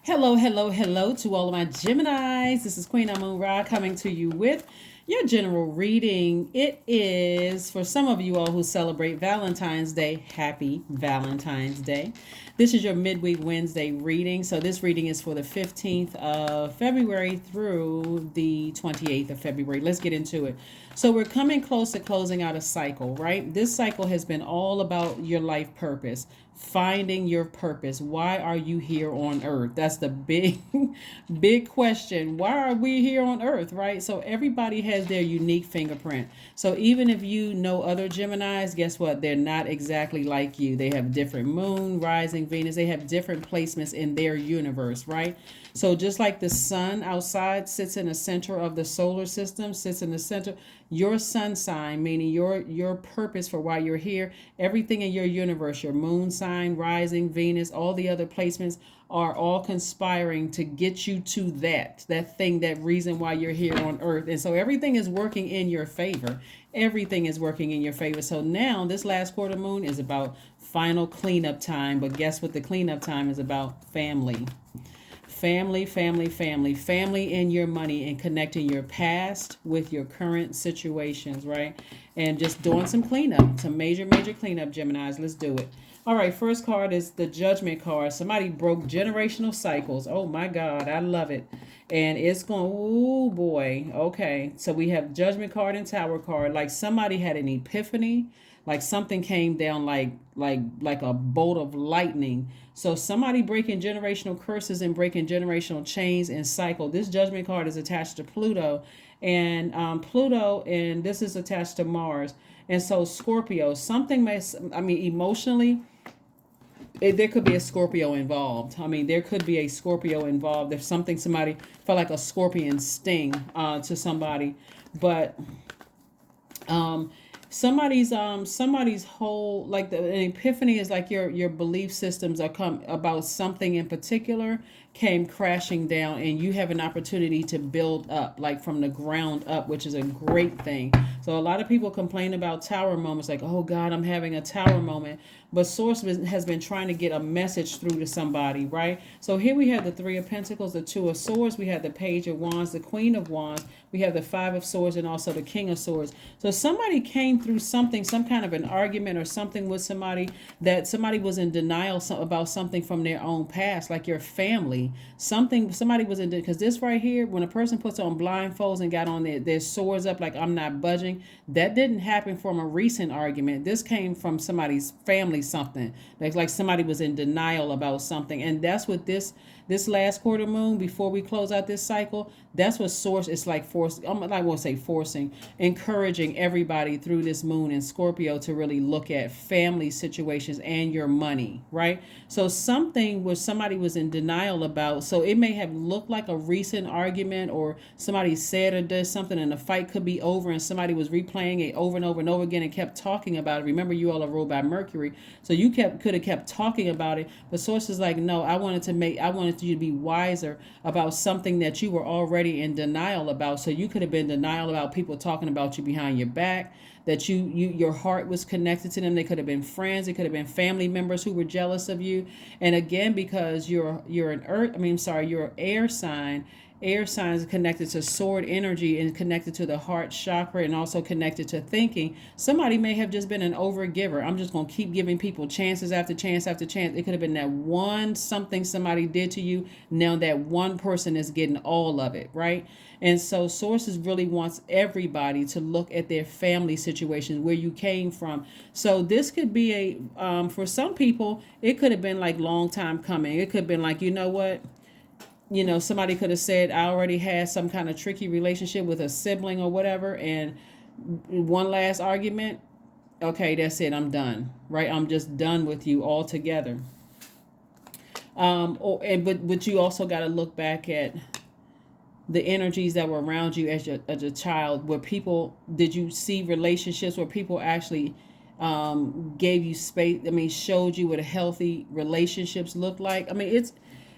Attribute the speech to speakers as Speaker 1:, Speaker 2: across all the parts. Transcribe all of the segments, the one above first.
Speaker 1: Hello, hello, hello to all of my Geminis. This is Queen Amun Ra coming to you with your general reading. It is for some of you all who celebrate Valentine's Day. Happy Valentine's Day. This is your midweek Wednesday reading. So this reading is for the 15th of February through the 28th of February. Let's get into it. So we're coming close to closing out a cycle, right? This cycle has been all about your life purpose, finding your purpose. Why are you here on earth? That's the big big question. Why are we here on earth, right? So everybody has their unique fingerprint. So even if you know other Geminis, guess what? They're not exactly like you. They have different moon, rising, Venus. They have different placements in their universe, right? So just like the sun outside sits in the center of the solar system, sits in the center, your sun sign, meaning your purpose for why you're here, everything in your universe, your moon sign, rising, Venus, all the other placements are all conspiring to get you to that thing, that reason why you're here on earth. And so everything is working in your favor. Everything is working in your favor. So now this last quarter moon is about final cleanup time. But guess what the cleanup time is about? Family. Family, family, family, family in your money, and connecting your past with your current situations, right? And just doing some cleanup, some major, major cleanup, Geminis. Let's do it. All right, first card is the Judgment card. Somebody broke generational cycles. Oh my God, I love it. And it's going, oh boy. Okay, so we have Judgment card and Tower card. Like somebody had an epiphany, like something came down like a bolt of lightning. So somebody breaking generational curses and breaking generational chains and cycle. This Judgment card is attached to Pluto, and Pluto, and this is attached to Mars. And so Scorpio, something may, I mean, emotionally, there could be a Scorpio involved. I mean, there could be a Scorpio involved. There's something, somebody felt like a scorpion sting to somebody, but um, somebody's whole, like an epiphany is like your belief systems are come about something in particular came crashing down, and you have an opportunity to build up, like from the ground up, which is a great thing. So a lot of people complain about tower moments, like, oh God, I'm having a tower moment. But Source has been trying to get a message through to somebody, right? So here we have the Three of Pentacles, the Two of Swords, we have the Page of Wands, the Queen of Wands, we have the Five of Swords, and also the King of Swords. So somebody came through something, some kind of an argument or something with somebody, that somebody was in denial about something from their own past, like your family. Somebody was in, because this right here, when a person puts on blindfolds and got on their swords up, like I'm not budging, that didn't happen from a recent argument. This came from somebody's family, something like somebody was in denial about something. And that's what this last quarter moon, before we close out this cycle, that's what Source is like, I won't say forcing, encouraging everybody through this moon in Scorpio to really look at family situations and your money, right? So something where somebody was in denial about, so it may have looked like a recent argument, or somebody said or did something and the fight could be over, and somebody was replaying it over and over and over again and kept talking about it. Remember, you all are ruled by Mercury, so you could have kept talking about it, but Source is like, no, I wanted you to be wiser about something that you were already in denial about. So you could have been in denial about people talking about you behind your back, that your heart was connected to them. They could have been friends, it could have been family members who were jealous of you. And again, because you're an earth, you're an air sign. Air signs are connected to sword energy and connected to the heart chakra, and also connected to thinking. Somebody may have just been an overgiver. I'm just going to keep giving people chances after chance after chance. It could have been that one something somebody did to you. Now that one person is getting all of it, right? And so Sources really wants everybody to look at their family situations, where you came from. So this could be for some people, it could have been like long time coming. It could have been like, you know what? Somebody could have said, I already had some kind of tricky relationship with a sibling or whatever, and one last argument, okay, that's it, I'm done, right? I'm just done with you altogether. But you also got to look back at the energies that were around you as a child. Where people, did you see relationships where people actually gave you space? I mean, showed you what a healthy relationships look like? I mean,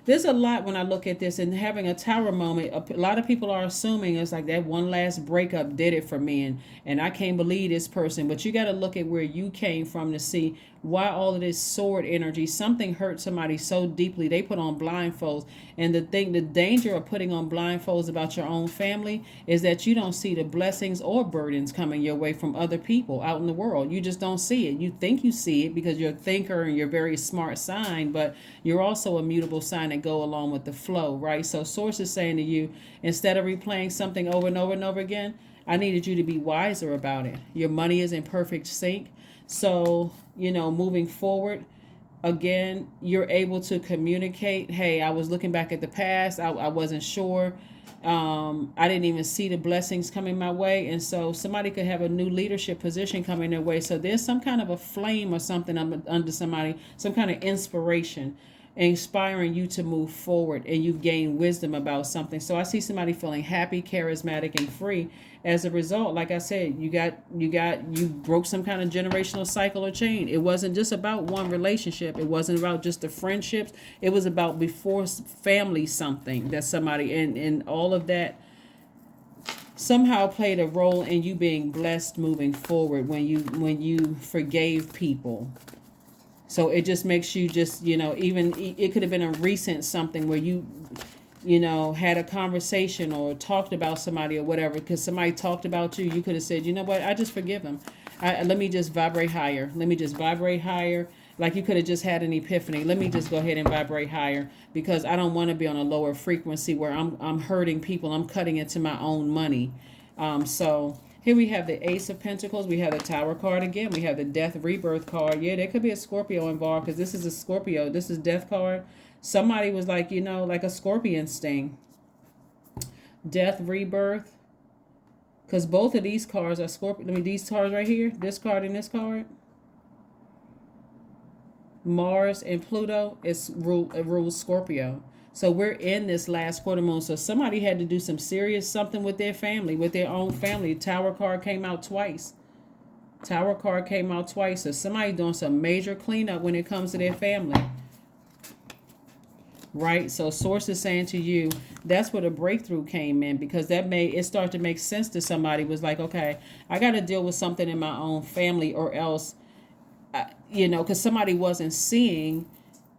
Speaker 1: there's a lot when I look at this and having a tower moment. A lot of people are assuming it's like that one last breakup did it for me, and I can't believe this person. But you got to look at where you came from to see why all of this sword energy. Something hurt somebody so deeply they put on blindfolds. And the danger of putting on blindfolds about your own family is that you don't see the blessings or burdens coming your way from other people out in the world. You just don't see it. You think you see it because you're a thinker and you're a very smart sign, but you're also a mutable sign that go along with the flow, right? So source is saying to you, instead of replaying something over and over and over again, I needed you to be wiser about it. Your money is in perfect sync. So, moving forward, again, you're able to communicate, hey, I was looking back at the past. I wasn't sure. I didn't even see the blessings coming my way. And so somebody could have a new leadership position coming their way. So there's some kind of a flame or something under somebody, some kind of inspiration inspiring you to move forward, and you've gained wisdom about something. So I see somebody feeling happy, charismatic, and free as a result. Like I said, you broke some kind of generational cycle or chain. It wasn't just about one relationship. It wasn't about just the friendships. It was about before family something that somebody, and all of that somehow played a role in you being blessed moving forward when you forgave people. So it just makes you just, even it could have been a recent something where you had a conversation or talked about somebody or whatever, because somebody talked about you. You could have said, you know what, I just forgive them. Let me just vibrate higher. Let me just vibrate higher. Like you could have just had an epiphany. Let me just go ahead and vibrate higher, because I don't want to be on a lower frequency where I'm hurting people. I'm cutting into my own money. So here we have the Ace of Pentacles. We have the Tower card again. We have the Death Rebirth card. Yeah, there could be a Scorpio involved, because this is a Scorpio. This is Death card. Somebody was like, like a scorpion sting. Death Rebirth. Because both of these cards are Scorpio. These cards right here. This card and this card. Mars and Pluto rules Scorpio. So we're in this last quarter moon. So somebody had to do some serious something with their family, with their own family. Tower card came out twice. Tower card came out twice. So somebody doing some major cleanup when it comes to their family. Right? So source is saying to you, that's where the breakthrough came in, because it started to make sense to somebody. It was like, okay, I got to deal with something in my own family, or else, because somebody wasn't seeing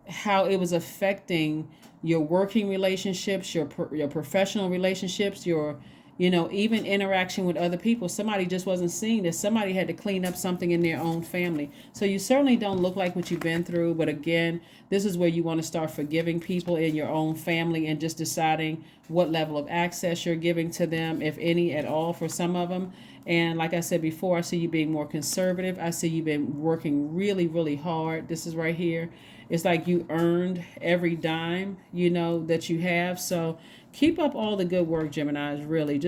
Speaker 1: how it was affecting your working relationships, your professional relationships, your even interaction with other people. Somebody just wasn't seeing that somebody had to clean up something in their own family. So you certainly don't look like what you've been through, but again, this is where you want to start forgiving people in your own family and just deciding what level of access you're giving to them, if any at all, for some of them. And like I said before, I see you being more conservative. I see you've been working really, really hard. This is right here. It's like you earned every dime, that you have. So keep up all the good work, Geminis. Really,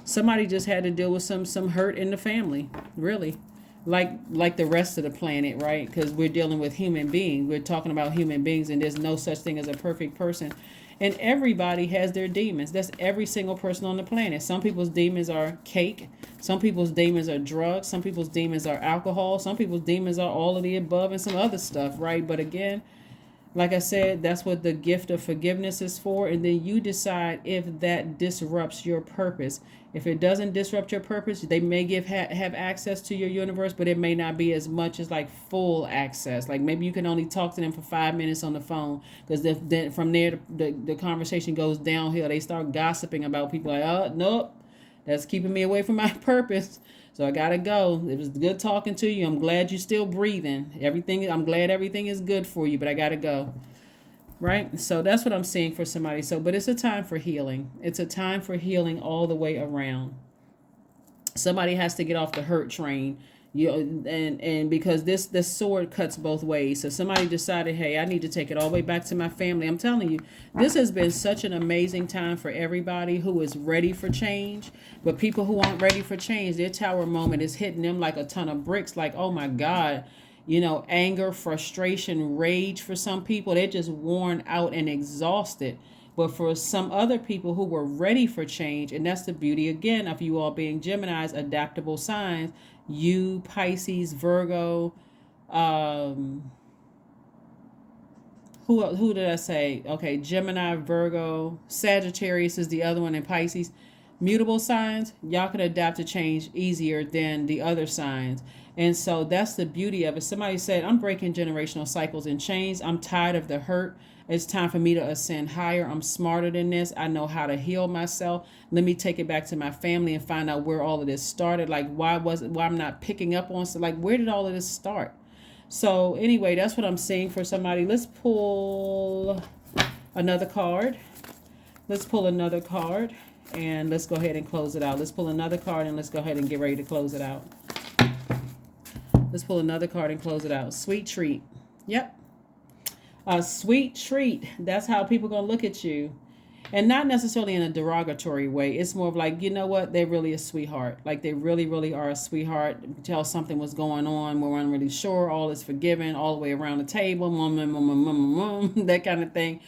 Speaker 1: somebody just had to deal with some hurt in the family, really, like the rest of the planet, right? Because we're dealing with human beings. We're talking about human beings, and there's no such thing as a perfect person. And everybody has their demons. That's every single person on the planet. Some people's demons are cake. Some people's demons are drugs. Some people's demons are alcohol. Some people's demons are all of the above and some other stuff, right? But again, like I said, that's what the gift of forgiveness is for. And then you decide if that disrupts your purpose. If it doesn't disrupt your purpose, they may have access to your universe, but it may not be as much as like full access. Like maybe you can only talk to them for 5 minutes on the phone, because then from there the conversation goes downhill. They start gossiping about people like, oh, nope, that's keeping me away from my purpose. So I gotta go. It was good talking to you. I'm glad you're still breathing. I'm glad everything is good for you, but I gotta go. Right? So that's what I'm seeing for somebody. But it's a time for healing. It's a time for healing all the way around. Somebody has to get off the hurt train. And because this sword cuts both ways. So somebody decided, hey, I need to take it all the way back to my family. I'm telling you, this has been such an amazing time for everybody who is ready for change. But people who aren't ready for change, their tower moment is hitting them like a ton of bricks. Like, oh my God, anger, frustration, rage for some people. They're just worn out and exhausted. But for some other people who were ready for change, and that's the beauty, again, of you all being Geminis, adaptable signs, you, Pisces, Virgo, Who did I say? Okay, Gemini, Virgo, Sagittarius is the other one, and Pisces. Mutable signs, y'all can adapt to change easier than the other signs. And so that's the beauty of it. Somebody said, I'm breaking generational cycles and chains. I'm tired of the hurt. It's time for me to ascend higher. I'm smarter than this. I know how to heal myself. Let me take it back to my family and find out where all of this started. Like, why I'm not picking up on, so like, where did all of this start? So anyway, that's what I'm seeing for somebody. Let's pull another card. Let's pull another card and let's go ahead and close it out. Let's pull another card and let's go ahead and get ready to close it out. Let's pull another card and close it out. Sweet treat. Yep. A sweet treat. That's how people going to look at you. And not necessarily in a derogatory way. It's more of like, you know what? They're really a sweetheart. Like, they really, really are a sweetheart. You tell something was going on. We weren't really sure. All is forgiven. All the way around the table. That kind of thing.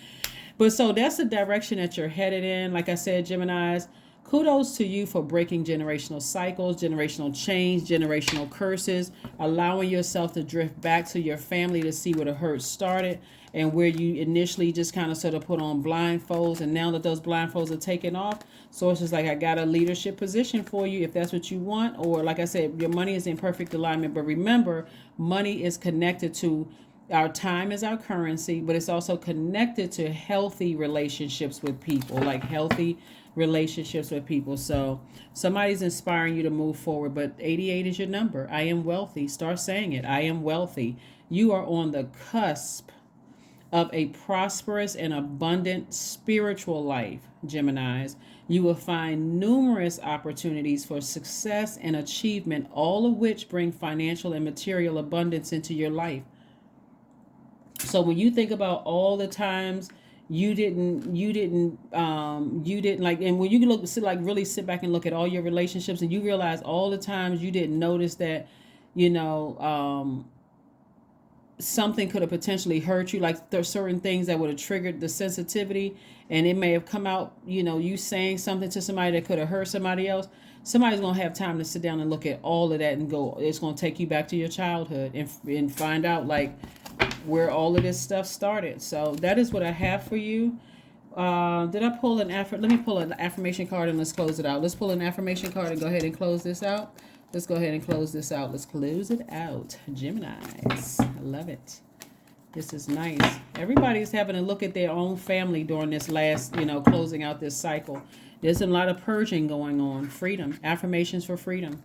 Speaker 1: But so that's the direction that you're headed in. Like I said, Geminis, kudos to you for breaking generational cycles, generational change, generational curses, allowing yourself to drift back to your family to see where the hurt started and where you initially just kind of sort of put on blindfolds. And now that those blindfolds are taken off, so it's just like, I got a leadership position for you if that's what you want. Or like I said, your money is in perfect alignment. But remember, money is connected to our time is our currency, but it's also connected to healthy relationships with people, like healthy relationships with people. So somebody's inspiring you to move forward, but 88 is your number. I am wealthy. Start saying it. I am wealthy. You are on the cusp of a prosperous and abundant spiritual life, Geminis. You will find numerous opportunities for success and achievement, all of which bring financial and material abundance into your life. So when you think about all the times you didn't like, and when you really sit back and look at all your relationships, and you realize all the times you didn't notice that, something could have potentially hurt you, like there's certain things that would have triggered the sensitivity, and it may have come out, you saying something to somebody that could have hurt somebody else. Somebody's going to have time to sit down and look at all of that and go, it's going to take you back to your childhood and find out like where all of this stuff started. So that is what I have for you. Did I pull let me pull an affirmation card and let's close it out. Let's pull an affirmation card and go ahead and close this out. Let's go ahead and close this out. Let's close it out. Geminis. I love it. This is nice. Everybody's having a look at their own family during this last, closing out this cycle. There's a lot of purging going on. Freedom. Affirmations for freedom.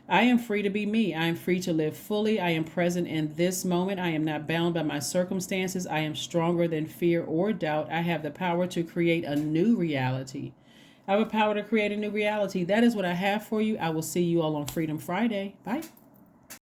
Speaker 1: I am free to be me. I am free to live fully. I am present in this moment. I am not bound by my circumstances. I am stronger than fear or doubt. I have the power to create a new reality. I have a power to create a new reality. That is what I have for you. I will see you all on Freedom Friday. Bye.